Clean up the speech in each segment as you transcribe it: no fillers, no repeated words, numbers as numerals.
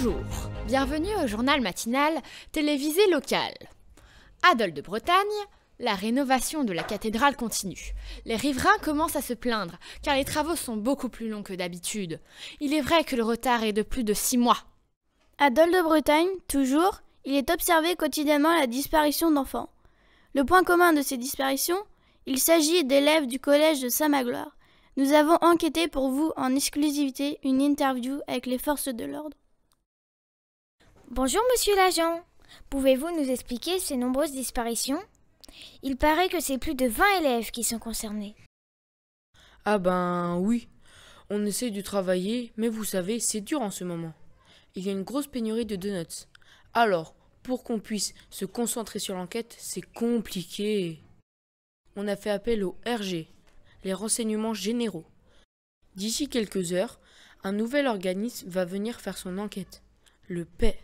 Bonjour, bienvenue au journal matinal télévisé local. À Dole de Bretagne, la rénovation de la cathédrale continue. Les riverains commencent à se plaindre car les travaux sont beaucoup plus longs que d'habitude. Il est vrai que le retard est de plus de 6 mois. À Dole de Bretagne, toujours, il est observé quotidiennement la disparition d'enfants. Le point commun de ces disparitions, il s'agit d'élèves du collège de Saint-Magloire. Nous avons enquêté pour vous en exclusivité une interview avec les forces de l'ordre. Bonjour monsieur l'agent, pouvez-vous nous expliquer ces nombreuses disparitions ? Il paraît que c'est plus de 20 élèves qui sont concernés. Ah ben oui, on essaie de travailler, mais vous savez, c'est dur en ce moment. Il y a une grosse pénurie de donuts. Alors, pour qu'on puisse se concentrer sur l'enquête, c'est compliqué. On a fait appel au RG, les renseignements généraux. D'ici quelques heures, un nouvel organisme va venir faire son enquête. Le PAI.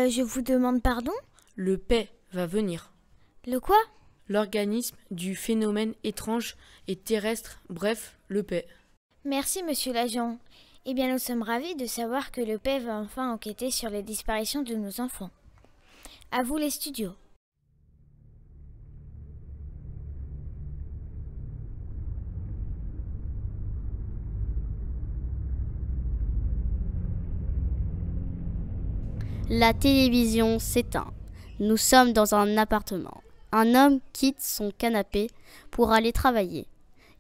Je vous demande pardon ? Le PAI va venir. Le quoi ? L'organisme du phénomène étrange et terrestre, bref, le PAI. Merci monsieur l'agent. Eh bien nous sommes ravis de savoir que le PAI va enfin enquêter sur les disparitions de nos enfants. À vous les studios. La télévision s'éteint. Nous sommes dans un appartement. Un homme quitte son canapé pour aller travailler.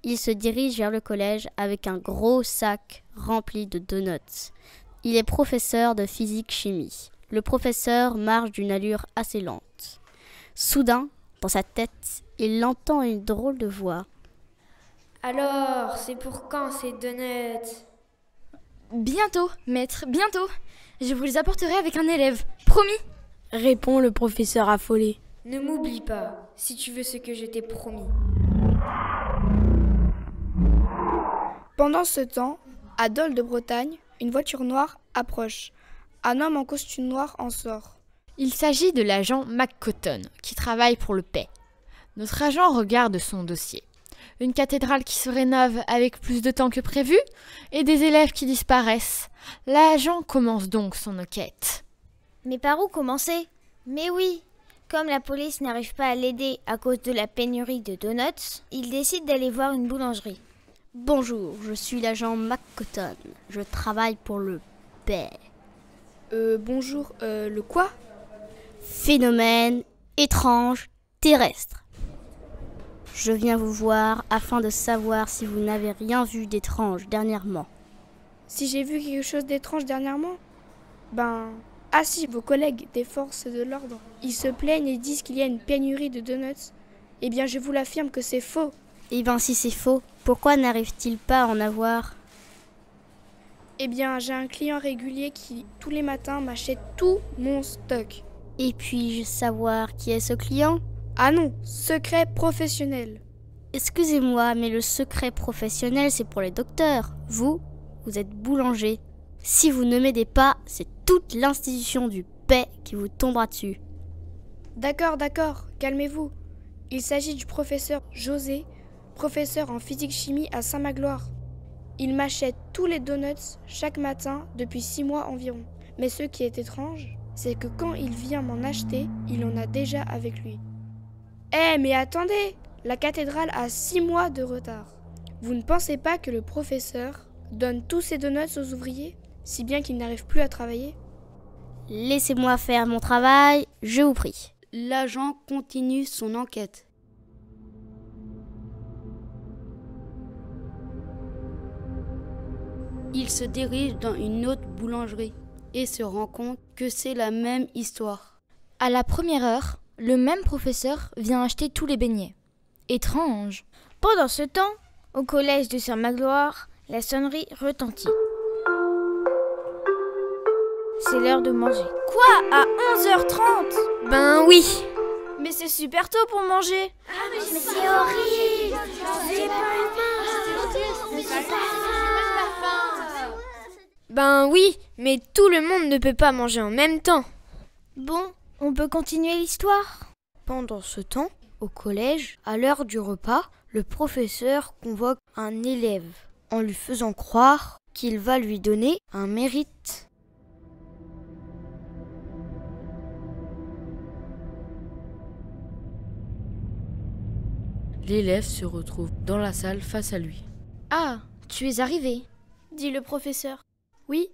Il se dirige vers le collège avec un gros sac rempli de donuts. Il est professeur de physique-chimie. Le professeur marche d'une allure assez lente. Soudain, dans sa tête, il entend une drôle de voix. Alors, c'est pour quand ces donuts ? Bientôt, maître, bientôt. Je vous les apporterai avec un élève, promis. Répond le professeur affolé. Ne m'oublie pas, si tu veux ce que je t'ai promis. Pendant ce temps, à Dole de Bretagne, une voiture noire approche. Un homme en costume noir en sort. Il s'agit de l'agent McCotton, qui travaille pour le PAI. Notre agent regarde son dossier. Une cathédrale qui se rénove avec plus de temps que prévu et des élèves qui disparaissent. L'agent commence donc son enquête. Mais par où commencer ? Mais oui, comme la police n'arrive pas à l'aider à cause de la pénurie de donuts, il décide d'aller voir une boulangerie. Bonjour, je suis l'agent McCotton. Je travaille pour le PAI. Bonjour, le quoi ? Phénomène étrange terrestre. Je viens vous voir afin de savoir si vous n'avez rien vu d'étrange dernièrement. Si j'ai vu quelque chose d'étrange dernièrement ? Ah si, vos collègues des forces de l'ordre. Ils se plaignent et disent qu'il y a une pénurie de donuts. Eh bien, je vous l'affirme que c'est faux. Eh bien, si c'est faux, pourquoi n'arrive-t-il pas à en avoir ? Eh bien, j'ai un client régulier qui, tous les matins, m'achète tout mon stock. Et puis-je savoir qui est ce client ? Ah non, secret professionnel. Excusez-moi, mais le secret professionnel, c'est pour les docteurs. Vous êtes boulanger. Si vous ne m'aidez pas, c'est toute l'institution du PAI qui vous tombera dessus. D'accord, calmez-vous. Il s'agit du professeur José, professeur en physique-chimie à Saint-Magloire. Il m'achète tous les donuts chaque matin depuis 6 mois environ. Mais ce qui est étrange, c'est que quand il vient m'en acheter, il en a déjà avec lui. Mais attendez, la cathédrale a 6 mois de retard. Vous ne pensez pas que le professeur donne tous ses donuts aux ouvriers, si bien qu'ils n'arrivent plus à travailler ? Laissez-moi faire mon travail, je vous prie. L'agent continue son enquête. Il se dirige dans une autre boulangerie et se rend compte que c'est la même histoire. À la première heure, le même professeur vient acheter tous les beignets. Étrange. Pendant ce temps, au collège de Saint-Magloire, la sonnerie retentit. C'est l'heure de manger. Quoi ? À 11h30 ? Ben oui. Mais c'est super tôt pour manger. Mais c'est horrible. Ben oui, mais tout le monde ne peut pas manger en même temps. Bon, on peut continuer l'histoire ? Pendant ce temps, au collège, à l'heure du repas, le professeur convoque un élève en lui faisant croire qu'il va lui donner un mérite. L'élève se retrouve dans la salle face à lui. Ah, tu es arrivé. dit le professeur. Oui,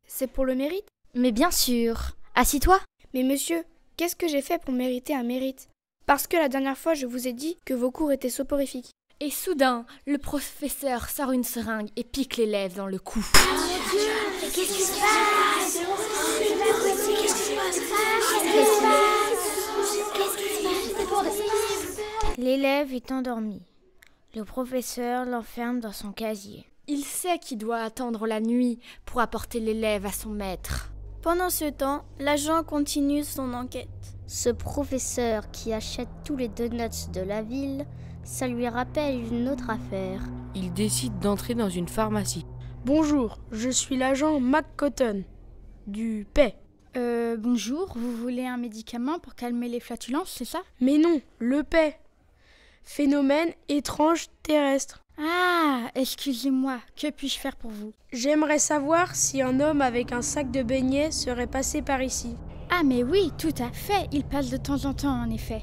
c'est pour le mérite. Mais bien sûr. Assis-toi. Mais monsieur, qu'est-ce que j'ai fait pour mériter un mérite? Parce que la dernière fois, je vous ai dit que vos cours étaient soporifiques. Et soudain, le professeur sort une seringue et pique l'élève dans le cou. L'élève est endormi. Le professeur l'enferme dans son casier. Il sait qu'il doit attendre la nuit pour apporter l'élève à son maître. Pendant ce temps, l'agent continue son enquête. Ce professeur qui achète tous les donuts de la ville, ça lui rappelle une autre affaire. Il décide d'entrer dans une pharmacie. Bonjour, je suis l'agent McCotton, du PAI. Bonjour, vous voulez un médicament pour calmer les flatulences, c'est ça? Mais non, le PAI. Phénomène étrange terrestre. Ah, excusez-moi, que puis-je faire pour vous? J'aimerais savoir si un homme avec un sac de beignets serait passé par ici. Ah mais oui, tout à fait, il passe de temps en temps en effet.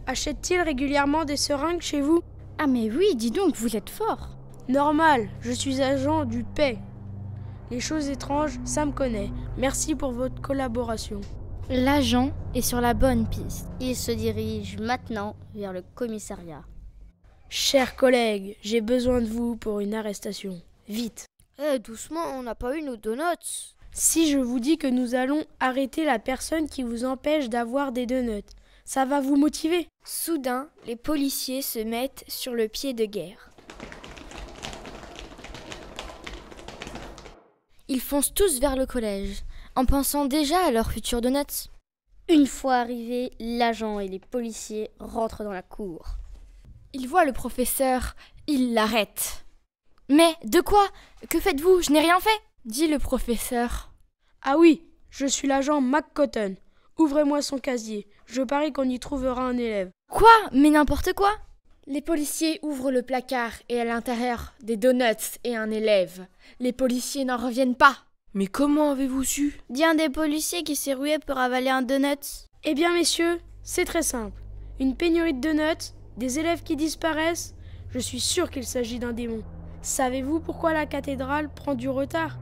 Achète-t-il régulièrement des seringues chez vous? Ah mais oui, dis donc, vous êtes fort. Normal, je suis agent du PAI. Les choses étranges, ça me connaît. Merci pour votre collaboration. L'agent est sur la bonne piste. Il se dirige maintenant vers le commissariat. Chers collègues, j'ai besoin de vous pour une arrestation. Vite. Doucement, on n'a pas eu nos donuts. Si je vous dis que nous allons arrêter la personne qui vous empêche d'avoir des donuts, ça va vous motiver? Soudain, les policiers se mettent sur le pied de guerre. Ils foncent tous vers le collège, en pensant déjà à leur futur donuts. Une fois arrivés, l'agent et les policiers rentrent dans la cour. Il voit le professeur, il l'arrête. « Mais de quoi? Que faites-vous? Je n'ai rien fait !» dit le professeur. Ah oui, je suis l'agent McCotton. Ouvrez-moi son casier. Je parie qu'on y trouvera un élève. Quoi? Mais n'importe quoi! Les policiers ouvrent le placard et à l'intérieur, des donuts et un élève. Les policiers n'en reviennent pas. Mais comment avez-vous su? Dit un des policiers qui s'est rué pour avaler un donut. Eh bien, messieurs, c'est très simple. Une pénurie de donuts, des élèves qui disparaissent. Je suis sûr qu'il s'agit d'un démon. Savez-vous pourquoi la cathédrale prend du retard?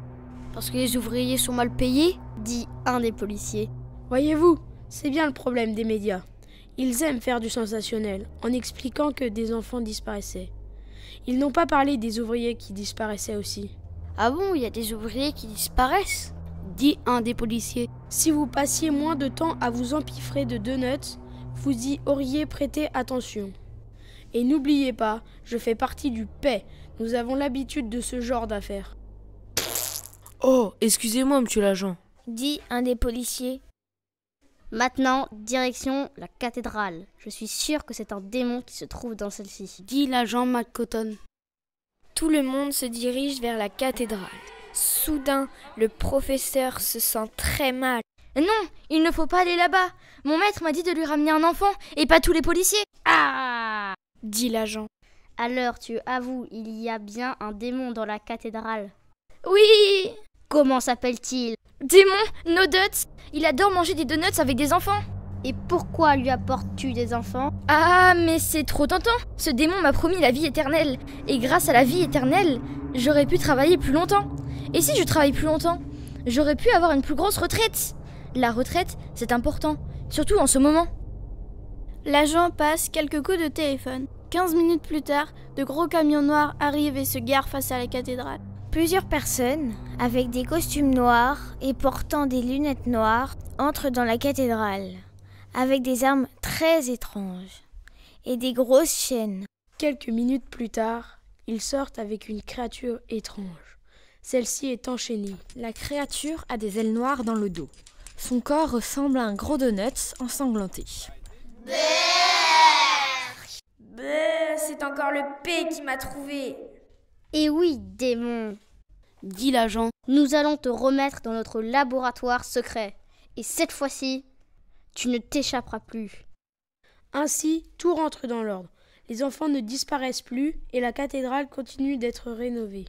Parce que les ouvriers sont mal payés, dit un des policiers. Voyez-vous, c'est bien le problème des médias. Ils aiment faire du sensationnel en expliquant que des enfants disparaissaient. Ils n'ont pas parlé des ouvriers qui disparaissaient aussi. Ah bon, il y a des ouvriers qui disparaissent? Dit un des policiers. Si vous passiez moins de temps à vous empiffrer de donuts, vous y auriez prêté attention. Et n'oubliez pas, je fais partie du PAI. Nous avons l'habitude de ce genre d'affaires. Oh, excusez-moi, monsieur l'agent. Dit un des policiers. Maintenant, direction la cathédrale. Je suis sûr que c'est un démon qui se trouve dans celle-ci. Dit l'agent McCotton. Tout le monde se dirige vers la cathédrale. Soudain, le professeur se sent très mal. Non, il ne faut pas aller là-bas. Mon maître m'a dit de lui ramener un enfant et pas tous les policiers. Ah! Dit l'agent. Alors tu avoues, il y a bien un démon dans la cathédrale. Oui! Comment s'appelle-t-il? Démon, No Dots. Il adore manger des donuts avec des enfants. Et pourquoi lui apportes-tu des enfants? Ah, mais c'est trop tentant. Ce démon m'a promis la vie éternelle. Et grâce à la vie éternelle, j'aurais pu travailler plus longtemps. Et si je travaille plus longtemps, j'aurais pu avoir une plus grosse retraite. La retraite, c'est important, surtout en ce moment. L'agent passe quelques coups de téléphone. 15 minutes plus tard, de gros camions noirs arrivent et se garent face à la cathédrale. Plusieurs personnes, avec des costumes noirs et portant des lunettes noires, entrent dans la cathédrale, avec des armes très étranges et des grosses chaînes. Quelques minutes plus tard, ils sortent avec une créature étrange. Celle-ci est enchaînée. La créature a des ailes noires dans le dos. Son corps ressemble à un gros donut ensanglanté. C'est encore le P qui m'a trouvé. Eh oui, démon, dit l'agent. Nous allons te remettre dans notre laboratoire secret. Et cette fois-ci, tu ne t'échapperas plus. Ainsi, tout rentre dans l'ordre. Les enfants ne disparaissent plus et la cathédrale continue d'être rénovée.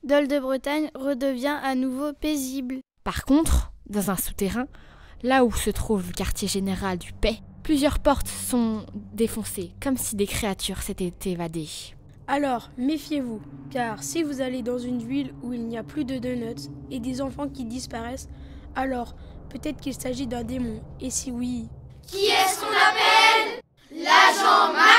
Dol de Bretagne redevient à nouveau paisible. Par contre, dans un souterrain, là où se trouve le quartier général du PAI, Plusieurs portes sont défoncées, comme si des créatures s'étaient évadées. Alors, méfiez-vous, car si vous allez dans une ville où il n'y a plus de donuts et des enfants qui disparaissent, alors peut-être qu'il s'agit d'un démon. Et si oui... Qui est-ce qu'on appelle? L'agent magique!